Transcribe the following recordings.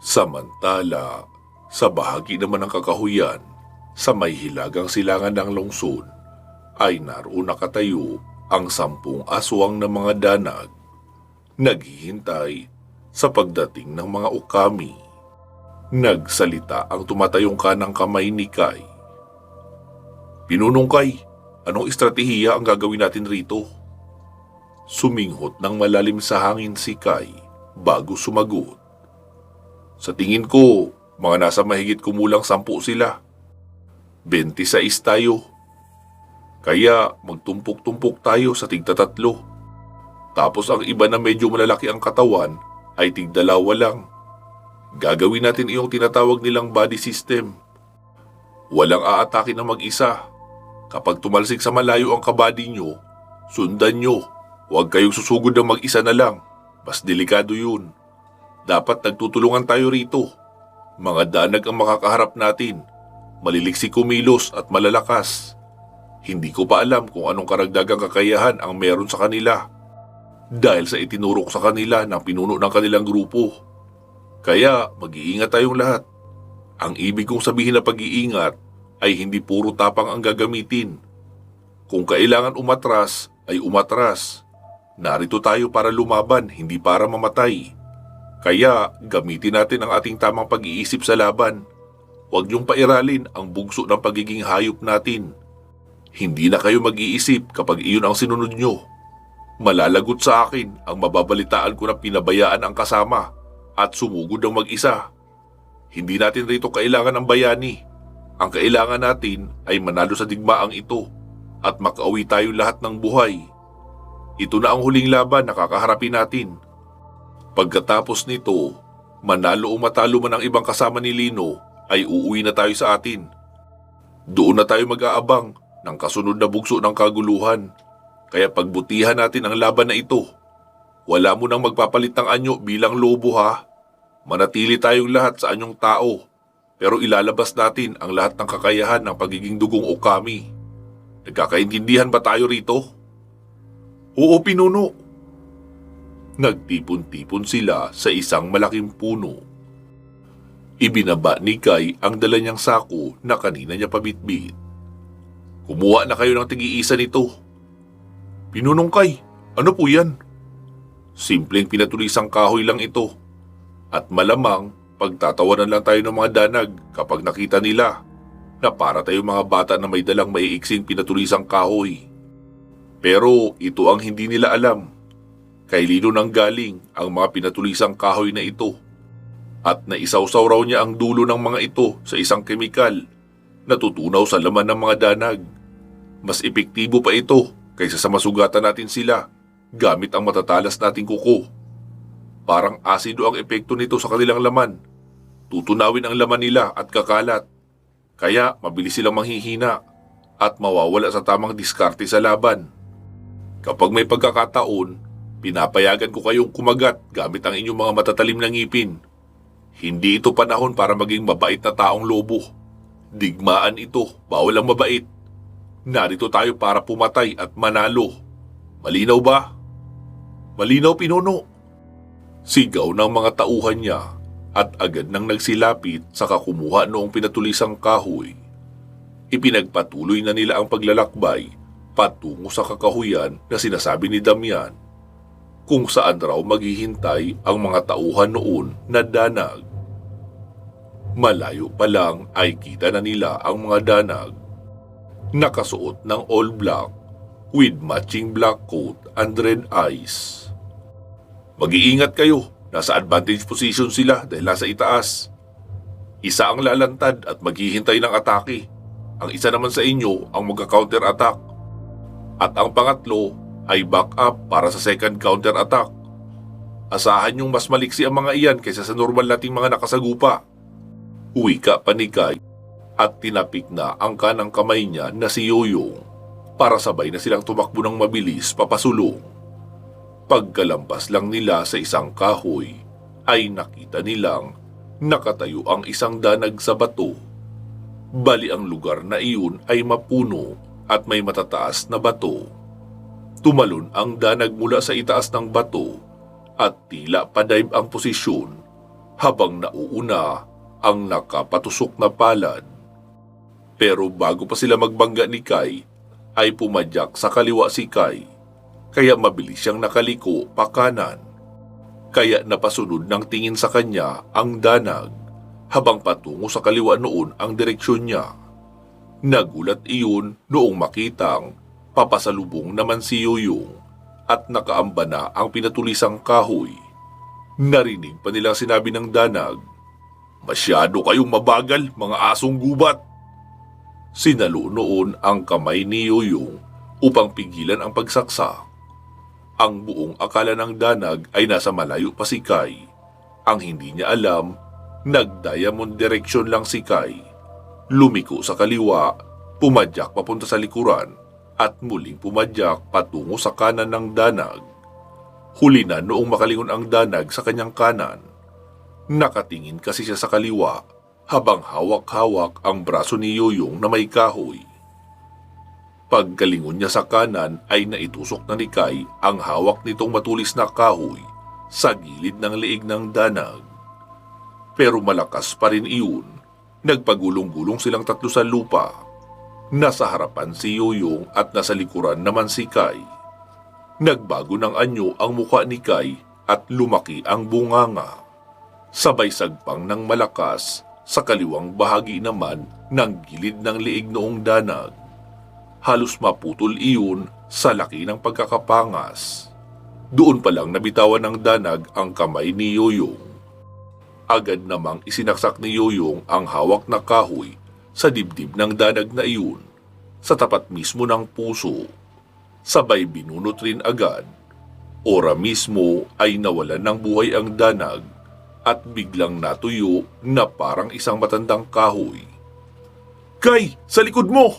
Samantala, sa bahagi naman ng kakahuyan, sa may hilagang silangan ng lungsod, ay naroon nakatayo ang 10 aswang na mga danag, naghihintay sa pagdating ng mga ukami. Nagsalita ang tumatayong kanang kamay ni Kai. "Pinunong Kai, anong estratehiya ang gagawin natin rito?" Suminghot ng malalim sa hangin si Kai bago sumagot. "Sa tingin ko, mga nasa mahigit kumulang 10 sila. 26 tayo. Kaya magtumpok-tumpok tayo sa tigtatatlo. Tapos ang iba na medyo malalaki ang katawan ay tigdalawa lang. Gagawin natin iyong tinatawag nilang body system. Walang aatake na mag-isa. Kapag tumalsik sa malayo ang kabady nyo, sundan nyo. Huwag kayong susugod na mag-isa na lang. Mas delikado yun. Dapat nagtutulungan tayo rito. Mga danag ang makakaharap natin. Maliliksi kumilos at malalakas. Hindi ko pa alam kung anong karagdagang kakayahan ang meron sa kanila. Dahil sa itinurok sa kanila ng pinuno ng kanilang grupo. Kaya mag-iingat tayong lahat. Ang ibig kong sabihin na pag-iingat ay hindi puro tapang ang gagamitin. Kung kailangan umatras, ay umatras. Narito tayo para lumaban, hindi para mamatay. Kaya gamitin natin ang ating tamang pag-iisip sa laban. Huwag niyong pairalin ang bugso ng pagiging hayop natin. Hindi na kayo mag-iisip kapag iyon ang sinunod nyo. Malalagot sa akin ang mababalitaan ko na pinabayaan ang kasama at sumugod ng mag-isa. Hindi natin rito kailangan ng bayani. Ang kailangan natin ay manalo sa digmaang ito at makauwi tayo lahat ng buhay. Ito na ang huling laban na kakaharapin natin. Pagkatapos nito, manalo o matalo man ang ibang kasama ni Lino, ay uuwi na tayo sa atin. Doon na tayo mag-aabang ng kasunod na bugso ng kaguluhan. Kaya pagbutihan natin ang laban na ito. Wala mo nang magpapalit ng anyo bilang lobo ha. Manatili tayong lahat sa anyong tao. Pero ilalabas natin ang lahat ng kakayahan ng pagiging dugong okami. Nagkakaintindihan ba tayo rito? Oo, pinuno. Nagtipon-tipon sila sa isang malaking puno. Ibinaba ni Kai ang dala niyang sako na kanina niya pabitbit. Kumuha na kayo ng tig-iisa nito. Pinunong Kai, ano po yan? Simpleng pinatulisang kahoy lang ito. At malamang pagtatawanan lang tayo ng mga danag kapag nakita nila na para tayong mga bata na may dalang maiiksing pinatulisang kahoy. Pero ito ang hindi nila alam. Kay Lino nang galing ang mga pinatulisang kahoy na ito. At naisawsaw raw niya ang dulo ng mga ito sa isang kemikal na tutunaw sa laman ng mga danag. Mas epektibo pa ito kaysa sa masugatan natin sila gamit ang matatalas nating kuko. Parang asido ang epekto nito sa kanilang laman. Tutunawin ang laman nila at kakalat. Kaya mabilis silang manghihina at mawawala sa tamang diskarte sa laban. Kapag may pagkakataon, pinapayagan ko kayong kumagat gamit ang inyong mga matatalim na ngipin. Hindi ito panahon para maging mabait na taong lobo. Digmaan ito, bawal ang mabait. Narito tayo para pumatay at manalo. Malinaw ba? Malinaw, pinuno. Sigaw ng mga tauhan niya at agad nang nagsilapit sa kakumuha noong pinatulisang kahoy. Ipinagpatuloy na nila ang paglalakbay patungo sa kakahuyan na sinasabi ni Damian, kung saan raw maghihintay ang mga tauhan noon na danag. Malayo pa lang ay kita na nila ang mga danag. Nakasuot ng all black with matching black coat and red eyes. Mag-iingat kayo, nasa advantage position sila dahil nasa itaas. Isa ang lalantad at maghihintay ng atake. Ang isa naman sa inyo ang magka-counter attack. At ang pangatlo ay back up para sa second counter attack. Asahan yung mas maliksi ang mga iyan kaysa sa normal nating mga nakasagupa. Wika pa ni Kai at tinapik na ang kanang kamay niya na si Yoyong para sabay na silang tumakbo ng mabilis papasulong. Pagkalampas lang nila sa isang kahoy ay nakita nilang nakatayo ang isang danag sa bato. Bali ang lugar na iyon ay mapuno at may matataas na bato. Tumalon ang danag mula sa itaas ng bato at tila padive ang posisyon habang nauuna ang nakapatusok na palad. Pero bago pa sila magbangga ni Kai, ay pumadyak sa kaliwa si Kai, kaya mabilis siyang nakaliko pa kanan. Kaya napasunod ng tingin sa kanya ang danag, habang patungo sa kaliwa noon ang direksyon niya. Nagulat iyon noong makitang papasalubong naman si Yoyong at nakaamba na ang pinatulisang kahoy. Narinig pa nilang sinabi ng danag, "Masyado kayong mabagal, mga asong gubat!" Sinalo noon ang kamay ni Yoyong upang pigilan ang pagsaksak. Ang buong akala ng danag ay nasa malayo pa si Kai. Ang hindi niya alam, nag-diamond direction lang si Kai. Lumiko sa kaliwa, pumadyak papunta sa likuran, at muling pumadyak patungo sa kanan ng danag. Huli na noong makalingon ang danag sa kanyang kanan. Nakatingin kasi siya sa kaliwa habang hawak-hawak ang braso ni Yoyong na may kahoy. Pagkalingon niya sa kanan ay naitusok na ni Kai ang hawak nitong matulis na kahoy sa gilid ng leeg ng danag. Pero malakas pa rin iyon. Nagpagulong-gulong silang tatlo sa lupa. Nasa harapan si Yoyong at nasa likuran naman si Kai. Nagbago ng anyo ang mukha ni Kai at lumaki ang bunganga. Sabay sagpang ng malakas sa kaliwang bahagi naman ng gilid ng leeg noong danag. Halos maputol iyon sa laki ng pagkakapangas. Doon pa lang nabitawan ng danag ang kamay ni Yoyong. Agad namang isinaksak ni Yoyong ang hawak na kahoy sa dibdib ng danag na iyon, sa tapat mismo ng puso. Sabay binunot rin agad. Ora mismo ay nawalan ng buhay ang danag at biglang natuyo na parang isang matandang kahoy. "Kai, sa likod mo!"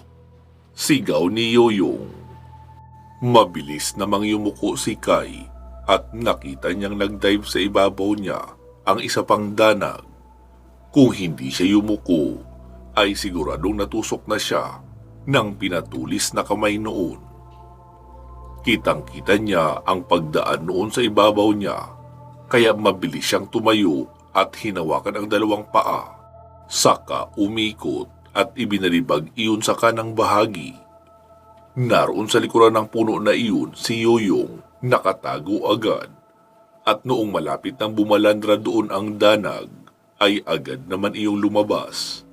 sigaw ni Yoyong. Mabilis namang yumuko si Kai at nakita niyang nag-dive sa ibabaw niya ang isa pang danag. Kung hindi siya yumuko, ay siguradong natusok na siya ng pinatulis na kamay noon. Kitang-kita niya ang pagdaan noon sa ibabaw niya, kaya mabilis siyang tumayo at hinawakan ang dalawang paa. Saka umikot at ibinalibag iyon sa kanang bahagi. Naroon sa likuran ng puno na iyon si Yoyong, nakatago agad. At noong malapit nang bumalandra doon ang danag, ay agad naman iyong lumabas.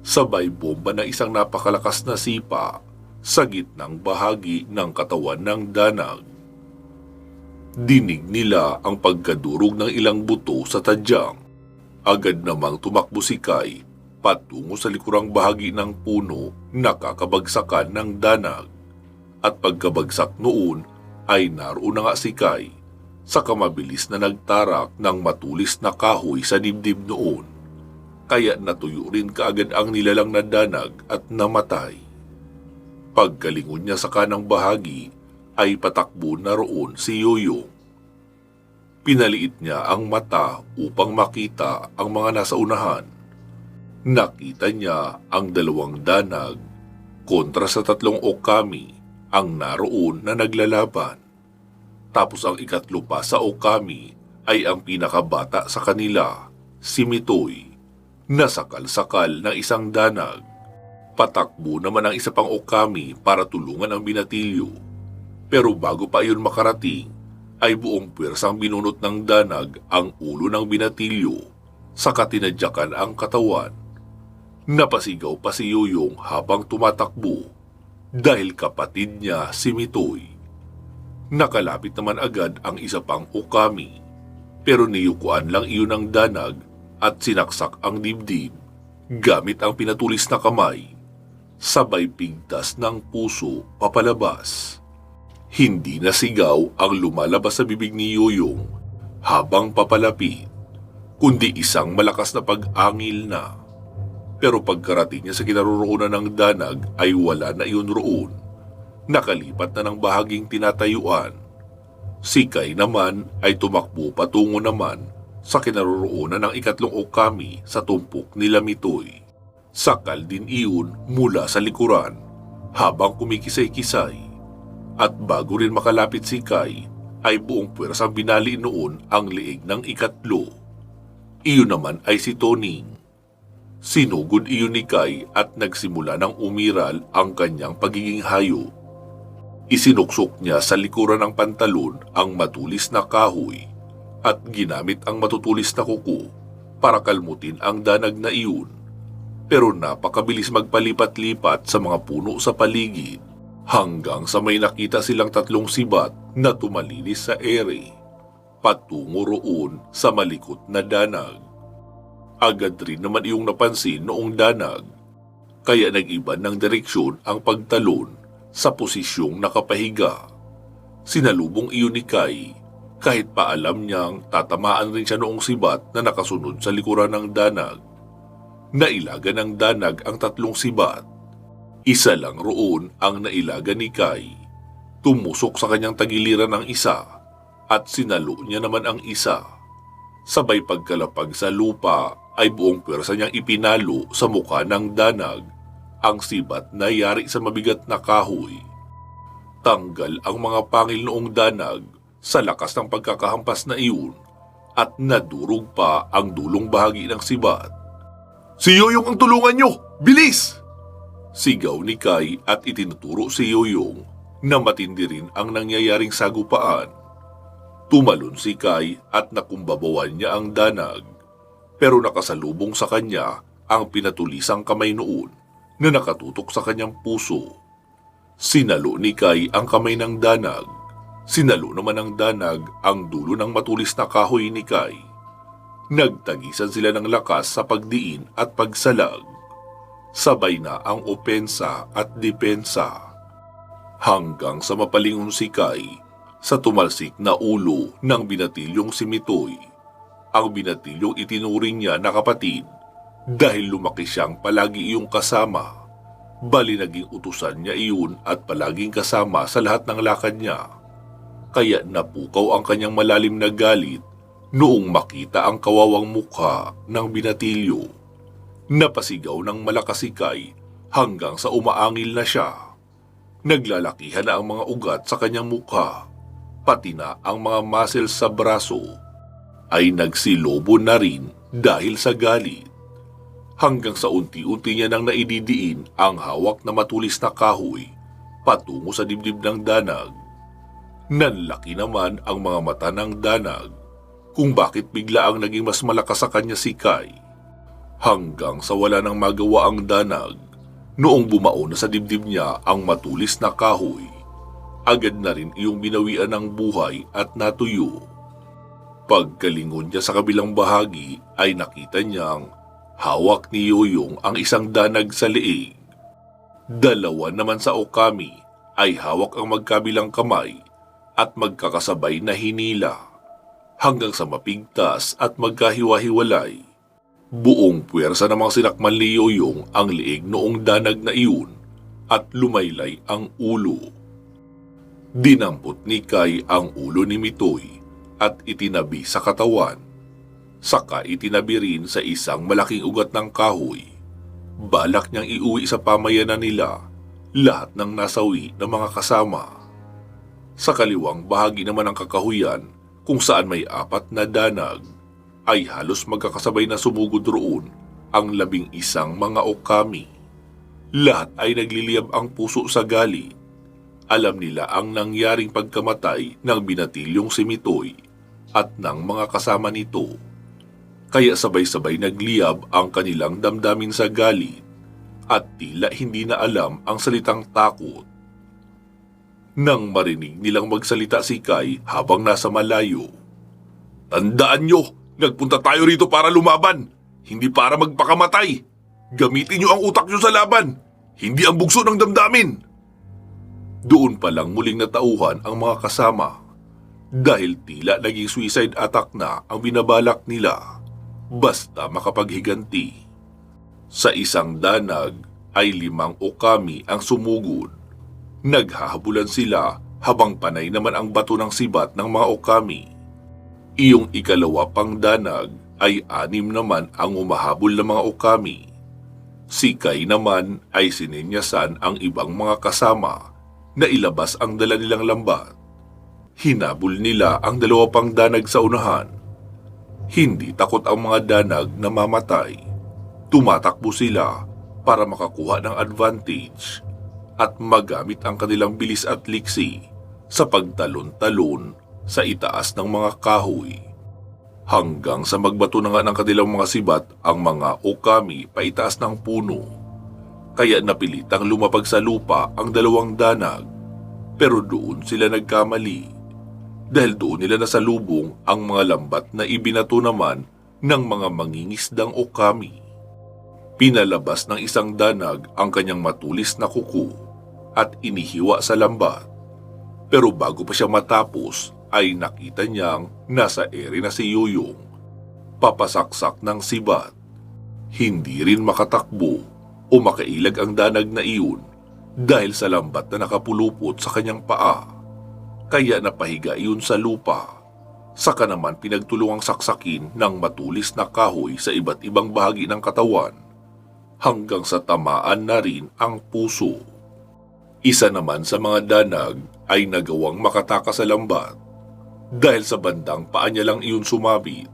Sabay bomba ng isang napakalakas na sipa sa gitnang bahagi ng katawan ng danag. Dinig nila ang pagkadurog ng ilang buto sa tadyang. Agad namang tumakbo si Kai patungo sa likurang bahagi ng puno na kakabagsakan ng danag. At pagkabagsak noon ay naroon na nga si Kai sa kamabilis na nagtarak ng matulis na kahoy sa dibdib noon. Kaya natuyo rin kaagad ang nilalang na danag at namatay. Pagkalingon niya sa kanang bahagi ay patakbo na roon si Yoyong. Pinaliit niya ang mata upang makita ang mga nasa unahan. Nakita niya ang dalawang danag kontra sa tatlong okami ang naroon na naglalaban. Tapos ang ikatlo pa sa okami ay ang pinakabata sa kanila, si Mitoy, na sakal-sakal ng isang danag. Patakbo naman ang isa pang okami para tulungan ang binatilyo. Pero bago pa iyon makarating, ay buong pwersang binunot ng danag ang ulo ng binatilyo, saka tinadyakan ang katawan. Napasigaw pa si Yoyong habang tumatakbo dahil kapatid niya si Mitoy. Nakalapit naman agad ang isa pang okami, pero niyukuan lang iyon ng danag at sinaksak ang dibdib gamit ang pinatulis na kamay. Sabay pigtas ng puso papalabas. Hindi na sigaw ang lumalabas sa bibig ni Yoyong habang papalapit, kundi isang malakas na pag-angil na. Pero pagkarating niya sa kinaroroonan ng danag ay wala na iyon roon. Nakalipat na ng bahaging tinatayuan. Si Kai naman ay tumakbo patungo naman sa kinaroroonan ng ikatlong okami sa tumpok nila Mitoy. Sakal din iyon mula sa likuran habang kumikisay-kisay. At bago rin makalapit si Kai, ay buong pwersang binali noon ang leeg ng ikatlo. Iyon naman ay si Toning. Sinugod iyon ni Kai at nagsimula ng umiral ang kanyang pagiging hayop. Isinuksok niya sa likuran ng pantalon ang matulis na kahoy at ginamit ang matutulis na kuko para kalmutin ang danag na iyon. Pero napakabilis magpalipat-lipat sa mga puno sa paligid hanggang sa may nakita silang tatlong sibat na tumalilis sa ere patungo roon sa malikot na danag. Agad rin naman iyong napansin noong danag, kaya nag-iba ng direksyon ang pagtalon sa posisyong nakapahiga. Sinalubong iyon ni Kai, kahit pa alam niyang tatamaan rin siya noong sibat na nakasunod sa likuran ng danag. Nailaga ng danag ang tatlong sibat. Isa lang roon ang nailaga ni Kai. Tumusok sa kanyang tagiliran ang isa at sinalo niya naman ang isa. Sabay pagkalapag sa lupa ay buong pwersa niyang ipinalo sa mukha ng danag ang sibat na yari sa mabigat na kahoy. Tanggal ang mga pangil noong danag sa lakas ng pagkakahampas na iyon at nadurog pa ang dulong bahagi ng sibat. "Si Yoyong ang tulungan niyo! Bilis!" Sigaw ni Kai at itinuturo si Yoyong na matindi rin ang nangyayaring sagupaan. Tumalon si Kai at nakumbabawan niya ang danag, pero nakasalubong sa kanya ang pinatulisang kamay noon na nakatutok sa kanyang puso. Sinalo ni Kai ang kamay ng danag. Sinalo naman ng danag ang dulo ng matulis na kahoy ni Kai. Nagtagisan sila ng lakas sa pagdiin at pagsalag. Sabay na ang opensa at depensa. Hanggang sa mapalingon si Kai sa tumalsik na ulo ng binatilyong si Mitoy. Ang binatilyong itinuring niya na kapatid dahil lumaki siyang palagi iyong kasama. Bali naging utusan niya iyon at palaging kasama sa lahat ng lakad niya. Kaya napukaw ang kanyang malalim na galit noong makita ang kawawang mukha ng binatilyo. Napasigaw ng malakas si Kai hanggang sa umaangil na siya. Naglalakihan na ang mga ugat sa kanyang mukha, pati na ang mga muscles sa braso ay nagsilobo na rin dahil sa galit. Hanggang sa unti-unti niya nang naididiin ang hawak na matulis na kahoy patungo sa dibdib ng danag. Nanlaki naman ang mga mata ng danag kung bakit bigla ang naging mas malakas sa kanya si Kai. Hanggang sa wala nang magawa ang danag noong bumao na sa dibdib niya ang matulis na kahoy. Agad na rin iyong binawian ng buhay at natuyo. Pagkalingon niya sa kabilang bahagi ay nakita niyang hawak ni Yoyong ang isang danag sa leeg. Dalawa naman sa Okami ay hawak ang magkabilang kamay at magkakasabay na hinila hanggang sa mapigtas at magkahiwa-hiwalay. Buong puwersa namang sinakman ni Yoyong ang leeg noong danag na iyon at lumaylay ang ulo. Dinampot ni Kai ang ulo ni Mitoy at itinabi sa katawan. Saka itinabi rin sa isang malaking ugat ng kahoy. Balak niyang iuwi sa pamayanan nila lahat ng nasawi ng mga kasama. Sa kaliwang bahagi naman ng kakahuyan kung saan may 4 na danag ay halos magkakasabay na sumugod roon ang 11 mga Okami. Lahat ay nagliliyab ang puso sa galit. Alam nila ang nangyaring pagkamatay ng binatilyong si Mitoy at ng mga kasama nito. Kaya sabay-sabay nagliyab ang kanilang damdamin sa galit at tila hindi na alam ang salitang takot. Nang marinig nilang magsalita si Kai habang nasa malayo, "Tandaan nyo, nagpunta tayo rito para lumaban, hindi para magpakamatay. Gamitin nyo ang utak nyo sa laban, hindi ang bugso ng damdamin." Doon pa lang muling natauhan ang mga kasama dahil tila naging suicide attack na ang binabalak nila basta makapaghiganti. Sa isang danag ay 5 Okami ang sumugod. Naghahabulan sila habang panay naman ang bato ng sibat ng mga Okami. Iyong ikalawa pang danag ay 6 naman ang umahabol ng mga Okami. Si Kai naman ay sininyasan ang ibang mga kasama na ilabas ang dala nilang lambat. Hinabol nila ang 2 pang danag sa unahan. Hindi takot ang mga danag na mamatay. Tumatakbo sila para makakuha ng advantage at magamit ang kanilang bilis at liksi sa pagtalon-talon sa itaas ng mga kahoy. Hanggang sa magbato na nga ng kanilang mga sibat ang mga okami paitaas ng puno. Kaya napilitang lumapag sa lupa ang dalawang danag, pero doon sila nagkamali. Dahil doon nila nasalubong ang mga lambat na ibinato naman ng mga mangingisdang okami. Pinalabas ng isang danag ang kanyang matulis na kuko at inihiwa sa lambat. Pero bago pa siya matapos ay nakita niyang nasa ere na si Yoyong, papasaksak ng sibat. Hindi rin makatakbo o makailag ang danag na iyon dahil sa lambat na nakapulupot sa kanyang paa. Kaya napahiga iyon sa lupa. Saka naman pinagtulungang saksakin ng matulis na kahoy sa iba't ibang bahagi ng katawan hanggang sa tamaan na rin ang puso. Isa naman sa mga danag ay nagawang makatakas sa lambat dahil sa bandang paa niya lang iyon sumabit.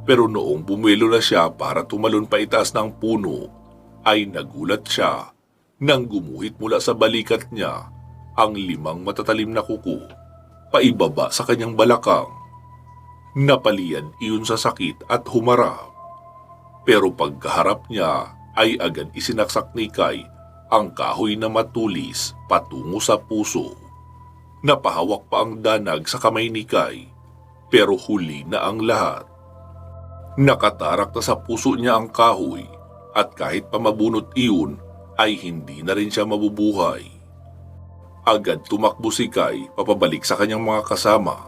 Pero noong bumelo na siya para tumalon pa itaas ng puno ay nagulat siya nang gumuhit mula sa balikat niya ang 5 matatalim na kuko paibaba sa kanyang balakang. Napalian iyon sa sakit at humarap. Pero pagkaharap niya ay agad isinaksak ni Kai ang kahoy na matulis patungo sa puso. Napahawak pa ang danag sa kamay ni Kai, pero huli na ang lahat. Nakatarak na sa puso niya ang kahoy at kahit pa mabunot iyon ay hindi na rin siya mabubuhay. Agad tumakbo si Kai papabalik sa kanyang mga kasama.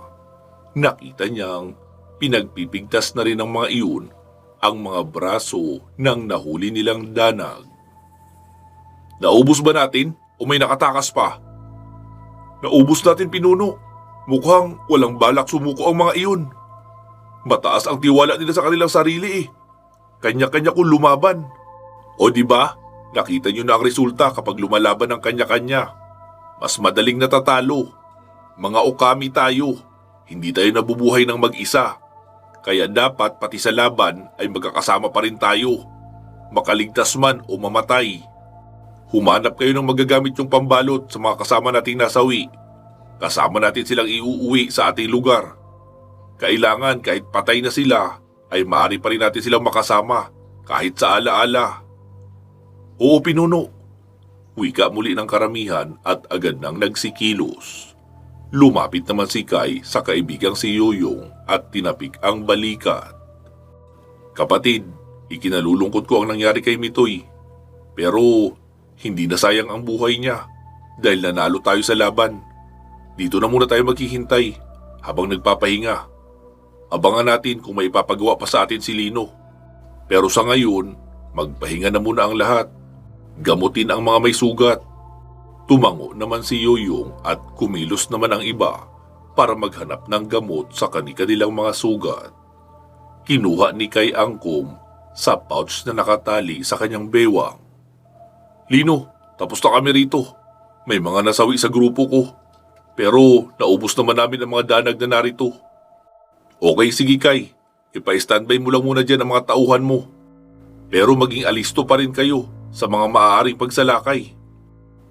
Nakita niyang pinagpipigtas na rin ng mga iyon ang mga braso ng nahuli nilang danag. Naubos ba natin o may nakatakas pa? Naubos natin, Pinuno. Mukhang walang balak sumuko ang mga iyon. Mataas ang tiwala nila sa kanilang sarili eh. Kanya-kanya kung lumaban. O di ba? Nakita niyo na ang resulta kapag lumalaban ng kanya-kanya. Mas madaling natatalo. Mga okami tayo. Hindi tayo nabubuhay ng mag-isa. Kaya dapat pati sa laban ay magkakasama pa rin tayo. Makaligtas man o mamatay. Humanap kayo ng magagamit yung pambalot sa mga kasama nating nasawi. Kasama natin silang iuuwi sa ating lugar. Kailangan kahit patay na sila ay maaari pa rin natin silang makasama kahit sa alaala. Oo, Pinuno. Wika muli ng karamihan at agad nang nagsikilos. Lumapit naman si Kai sa kaibigang si Yoyong at tinapik ang balikat. Kapatid, ikinalulungkot ko ang nangyari kay Mitoy. Pero hindi na sayang ang buhay niya dahil nanalo tayo sa laban. Dito na muna tayo maghihintay habang nagpapahinga. Abangan natin kung may ipapagawa pa sa atin si Lino. Pero sa ngayon, magpahinga na muna ang lahat. Gamutin ang mga may sugat. Tumango naman si Yoyong at kumilos naman ang iba para maghanap ng gamot sa kanilang mga sugat. Kinuha ni Kai Angkom sa pouch na nakatali sa kanyang bewang. Lino, tapos na kami rito. May mga nasawi sa grupo ko. Pero naubos naman namin ang mga danag na narito. Okay, sige Kai. Ipa-standby mo lang muna dyan ang mga tauhan mo. Pero maging alisto pa rin kayo sa mga maaaring pagsalakay.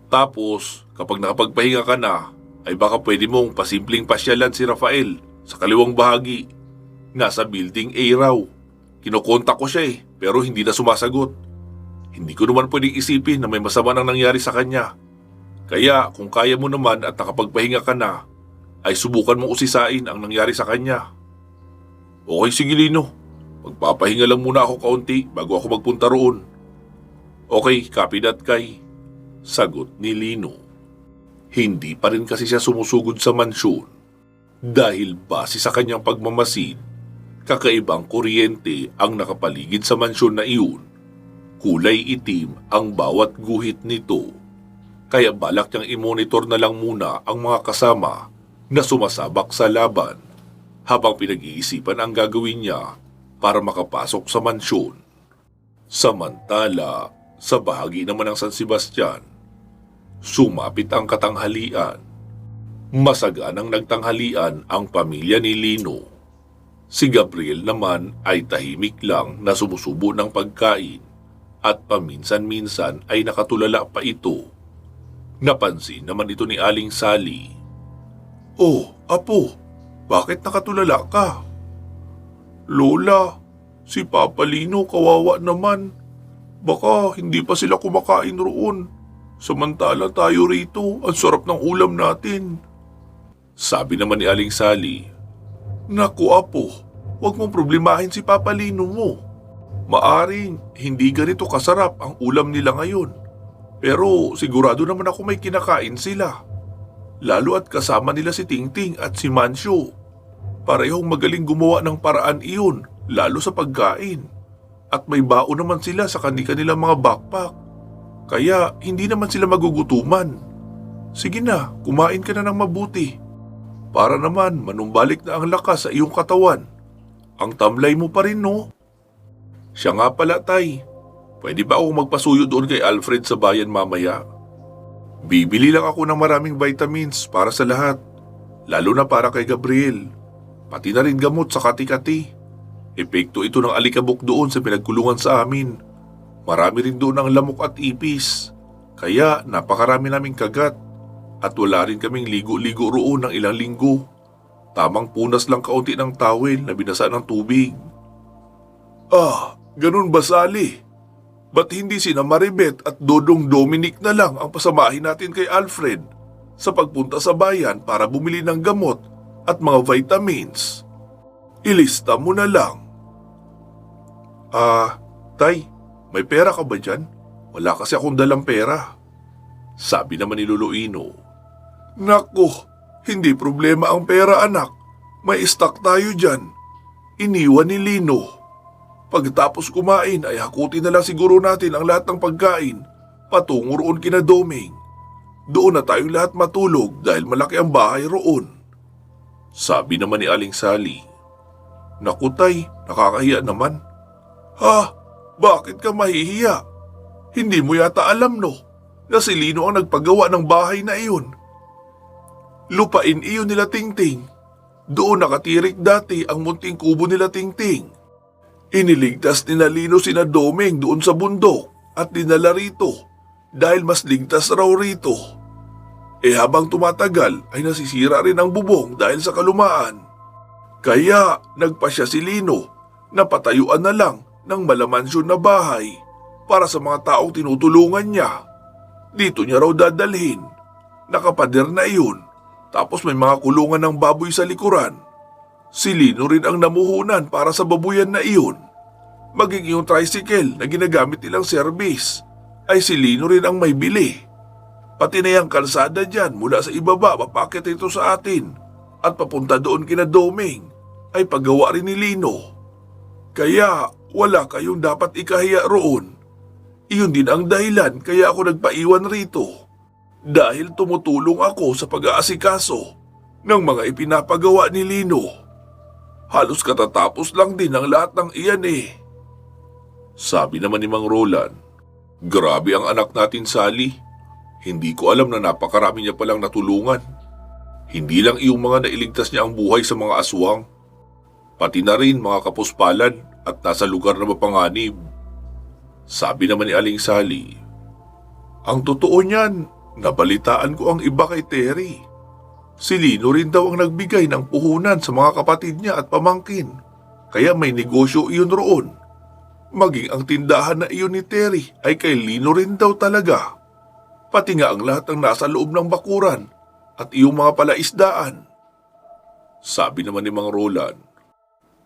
Tapos, kapag nakapagpahinga ka na, ay baka pwede mong pasimpleng pasyalan si Rafael sa kaliwang bahagi. Nasa building A raw. Kinokontak ko siya pero hindi na sumasagot. Hindi ko naman pwedeng isipin na may masama nang nangyari sa kanya. Kaya kung kaya mo naman at nakapagpahinga ka na, ay subukan mong usisain ang nangyari sa kanya. Okay, sige Lino. Magpapahinga lang muna ako kaunti bago ako magpunta roon. Okay, copy that, Kai. Sagot ni Lino. Hindi pa rin kasi siya sumusugod sa mansyon dahil base sa kanyang pagmamasid, kakaibang kuryente ang nakapaligid sa mansyon na iyon. Kulay itim ang bawat guhit nito. Kaya balak niyang i-monitor na lang muna ang mga kasama na sumasabak sa laban habang pinag-iisipan ang gagawin niya para makapasok sa mansyon. Samantala, sa bahagi naman ng San Sebastian, sumapit ang katanghalian. Masaganang nagtanghalian ang pamilya ni Lino. Si Gabriel naman ay tahimik lang na sumusubo ng pagkain at paminsan-minsan ay nakatulala pa ito. Napansin naman ito ni Aling Sally. "Oh, apo, bakit nakatulala ka?" "Lola, si Papa Lino kawawa naman. Baka hindi pa sila kumakain roon. Samantala tayo rito, ang sarap ng ulam natin." Sabi naman ni Aling Sally. "Naku apo, huwag mong problemahin si Papa Lino mo. Maaring hindi ganito kasarap ang ulam nila ngayon. Pero sigurado naman ako may kinakain sila. Lalo at kasama nila si Tingting at si Mancio. Parehong magaling gumawa ng paraan iyon, lalo sa pagkain. At may baon naman sila sa kanilang mga backpack. Kaya hindi naman sila magugutuman. Sige na, kumain ka na ng mabuti. Para naman manumbalik na ang lakas sa iyong katawan. Ang tamlay mo pa rin, no?" "Siya nga pala, tay. Pwede ba akong magpasuyo doon kay Alfred sa bayan mamaya? Bibili lang ako ng maraming vitamins para sa lahat. Lalo na para kay Gabriel. Pati na rin gamot sa kati-kati. Epekto ito ng alikabok doon sa pinagkulungan sa amin. Marami rin doon ang lamok at ipis. Kaya napakarami naming kagat. At wala rin kaming ligo-ligo roon ng ilang linggo. Tamang punas lang kaunti ng towel na binasa ng tubig." "Ah, ganun ba, Sally? Ba't hindi sina Maribet at Dodong Dominic na lang ang pasamahin natin kay Alfred sa pagpunta sa bayan para bumili ng gamot at mga vitamins? Ilista mo na lang." Tay, may pera ka ba dyan? Wala kasi akong dalang pera." Sabi naman ni Lolo Ino. "Naku, hindi problema ang pera anak. May stock tayo dyan. Iniwan ni Lino. Pagkatapos kumain ay hakutin na lang siguro natin ang lahat ng pagkain patungo roon kina Doming. Doon na tayong lahat matulog dahil malaki ang bahay roon." Sabi naman ni Aling Sally. "Naku tay, nakakahiya naman." "Ha? Bakit ka mahihiya? Hindi mo yata alam no, na si Lino ang nagpagawa ng bahay na iyon. Lupain iyon nila Tingting. Doon nakatirik dati ang munting kubo nila Tingting. Iniligtas ni Lino sina Domeng doon sa bundok at dinala rito dahil mas ligtas raw rito. Habang tumatagal ay nasisira rin ang bubong dahil sa kalumaan. Kaya nagpasya si Lino na patayuan na lang ng malamansyon na bahay para sa mga taong tinutulungan niya. Dito niya raw dadalhin. Nakapader na iyon, tapos may mga kulungan ng baboy sa likuran. Si Lino rin ang namuhunan para sa babuyan na iyon. Maging yung tricycle na ginagamit nilang service ay si Lino rin ang may bili. Pati na yung kalsada dyan mula sa ibaba papakit ito sa atin at papunta doon kina Doming ay paggawa rin ni Lino. Kaya wala kayong dapat ikahiya roon. Iyon din ang dahilan kaya ako nagpaiwan rito. Dahil tumutulong ako sa pag-aasikaso ng mga ipinapagawa ni Lino. Halos katatapos lang din ang lahat ng iyan Sabi naman ni Mang Roland. "Grabe ang anak natin, Sally. Hindi ko alam na napakarami niya palang natulungan. Hindi lang iyong mga nailigtas niya ang buhay sa mga aswang. Pati na rin mga kapuspalan at nasa lugar na mapanganib." Sabi naman ni Aling Sally. "Ang totoo niyan, nabalitaan ko ang iba kay Terry. Si Lino rin daw ang nagbigay ng puhunan sa mga kapatid niya at pamangkin. Kaya may negosyo iyon roon. Maging ang tindahan na iyon ni Terry ay kay Lino rin daw talaga. Pati nga ang lahat ng nasa loob ng bakuran at iyong mga palaisdaan." Sabi naman ni Mang Roland.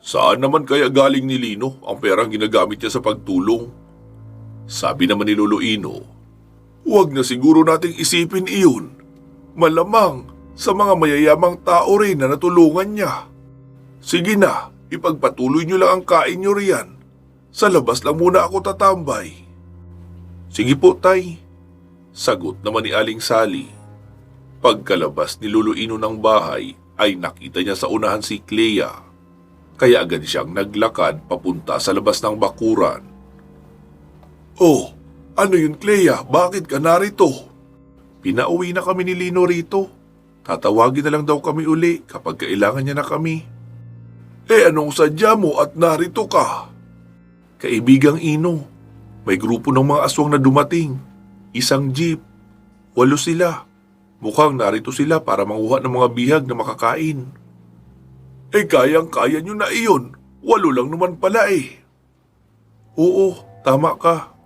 "Saan naman kaya galing ni Lino ang perang ginagamit niya sa pagtulong?" Sabi naman ni Lolo Ino. "Huwag na siguro nating isipin iyon. Malamang sa mga mayayamang tao rin na natulungan niya. Sige na, ipagpatuloy niyo lang ang kain niyo riyan. Sa labas lang muna ako tatambay." "Sige po, tay," sagot naman ni Aling Sally. Pagkalabas ni Lolo Ino ng bahay ay nakita niya sa unahan si Clea. Kaya agad siyang naglakad papunta sa labas ng bakuran. "Oh, ano yun Clea? Bakit ka narito?" "Pinauwi na kami ni Lino rito. Tatawagin na lang daw kami uli kapag kailangan niya na kami." Anong sadya mo at narito ka? Kaibigang Ino, may grupo ng mga aswang na dumating. Isang jeep. 8 sila. Mukhang narito sila para manguha ng mga bihag na makakain. Kayang-kaya nyo na iyon. 8 lang naman pala Oo, tama ka.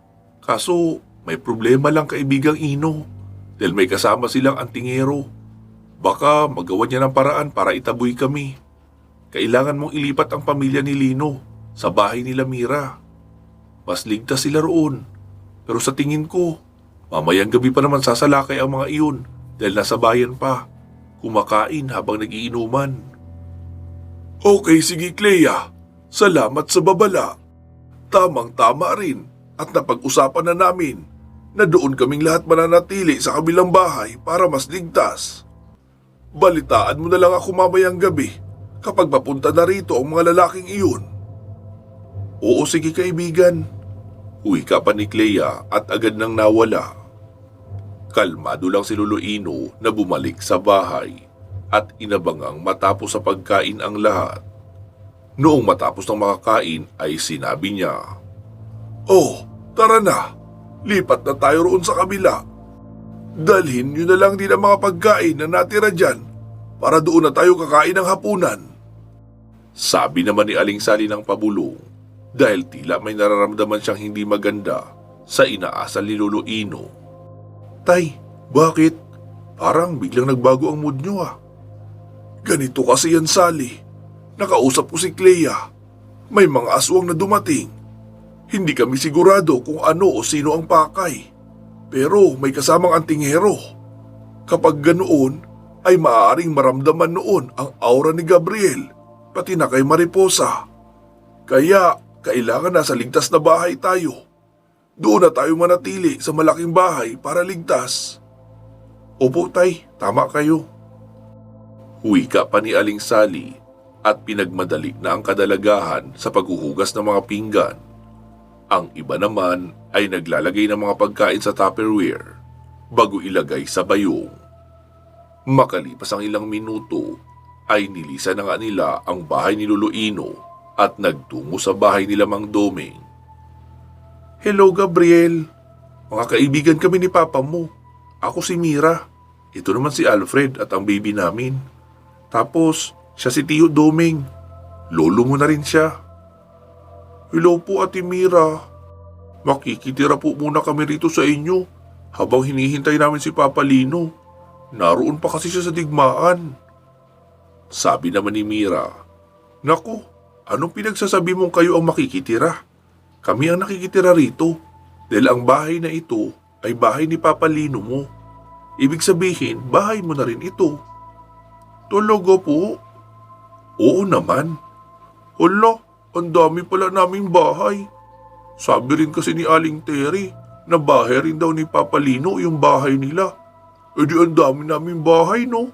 Kaso, may problema lang kaibigang Ino. Dahil may kasama silang antingero. Baka magawa niya ng paraan para itaboy kami. Kailangan mong ilipat ang pamilya ni Lino sa bahay nila Mira. Mas ligtas sila roon. Pero sa tingin ko, mamayang gabi pa naman sasalakay ang mga iyon dahil nasa bayan pa, kumakain habang nagiinuman. Okay, sige Clea. Salamat sa babala. Tamang-tama rin at napag-usapan na namin na doon kaming lahat mananatili sa kabilang bahay para mas ligtas. Balitaan mo na lang ako mamayang gabi kapag papunta na rito ang mga lalaking iyon. Oo, sige kaibigan. Uwi ka pa ni Clea at agad nang nawala. Kalmado lang si Lolo Ino na bumalik sa bahay at inabangang matapos sa pagkain ang lahat. Noong matapos ng makakain ay sinabi niya, "Oh, tara na. Lipat na tayo roon sa kabila. Dalhin nyo na lang din ang mga pagkain na natira dyan para doon na tayo kakain ng hapunan." Sabi naman ni Aling Sally ng pabulong dahil tila may nararamdaman siyang hindi maganda sa inaasal ni Lolo Ino. "Tay, bakit? Parang biglang nagbago ang mood nyo Ganito kasi yan, Sally. Nakausap ko si Clea. May mga aswang na dumating. Hindi kami sigurado kung ano o sino ang pakay. Pero may kasamang antingero. Kapag ganoon, ay maaaring maramdaman noon ang aura ni Gabriel, pati na kay Mariposa. Kaya, kailangan nasa ligtas na bahay tayo. Doon na tayo manatili sa malaking bahay para ligtas." "Opo, Tay. Tama kayo." Wika pa ni Aling Sally at pinagmadali na ang kadalagahan sa paghuhugas ng mga pinggan. Ang iba naman ay naglalagay ng mga pagkain sa Tupperware bago ilagay sa bayong. Makalipas ang ilang minuto ay nilisan na nga nila ang bahay ni Lolo Ino at nagtungo sa bahay nila Mang Doming. "Hello Gabriel, mga kaibigan kami ni Papa mo. Ako si Mira. Ito naman si Alfred at ang baby namin. Tapos siya si Tio Doming. Lolo mo na rin siya." "Hello po Ate Mira. Makikitira po muna kami rito sa inyo habang hinihintay namin si Papa Lino. Naroon pa kasi siya sa digmaan." Sabi naman ni Mira, "Naku, anong pinagsasabi mong kayo ang makikitira? Kami ang nakikitira rito dahil ang bahay na ito ay bahay ni Papa Lino mo. Ibig sabihin, bahay mo na rin ito." "Talaga po?" "Oo naman." "Hala, ang dami pala naming bahay. Sabi rin kasi ni Aling Terry na bahay rin daw ni Papa Lino yung bahay nila. Di ang dami naming bahay, no?"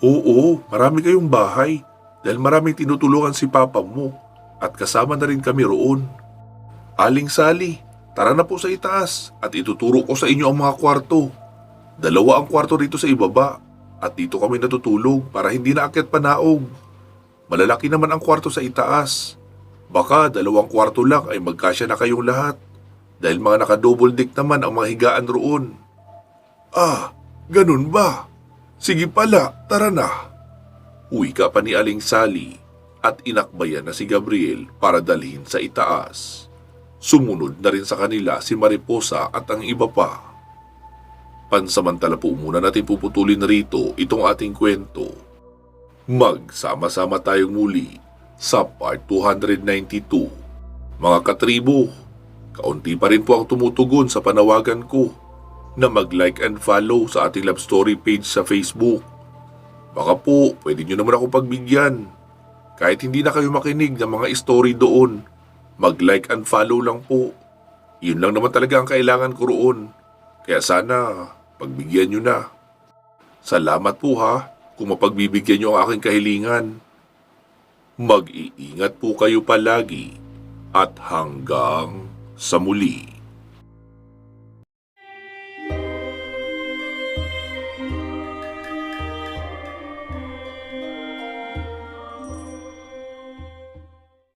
"Oo, marami kayong bahay dahil maraming tinutulungan si Papa mo at kasama na rin kami roon. Aling Sally, tara na po sa itaas at ituturo ko sa inyo ang mga kwarto. 2 ang kwarto rito sa ibaba at dito kami natutulog para hindi na akyat panaog. Malalaki naman ang kwarto sa itaas. Baka 2 kwarto lang ay magkasya na kayong lahat dahil mga naka-double deck naman ang mga higaan roon." "Ah, ganun ba? Sige pala, tara na." Wika pa ni Aling Sally at inakbayan na si Gabriel para dalhin sa itaas. Sumunod na rin sa kanila si Mariposa at ang iba pa. Pansamantala po muna natin puputulin rito itong ating kwento. Magsama-sama tayong muli sa part 292. Mga katribo, kaunti pa rin po ang tumutugon sa panawagan ko na mag-like and follow sa ating love story page sa Facebook. Baka po, pwede nyo naman ako pagbigyan. Kahit hindi na kayo makinig ng mga story doon, mag-like and follow lang po. Yun lang naman talaga ang kailangan ko roon. Kaya sana, pagbigyan nyo na. Salamat po kung mapagbibigyan nyo ang aking kahilingan. Mag-iingat po kayo palagi at hanggang sa muli.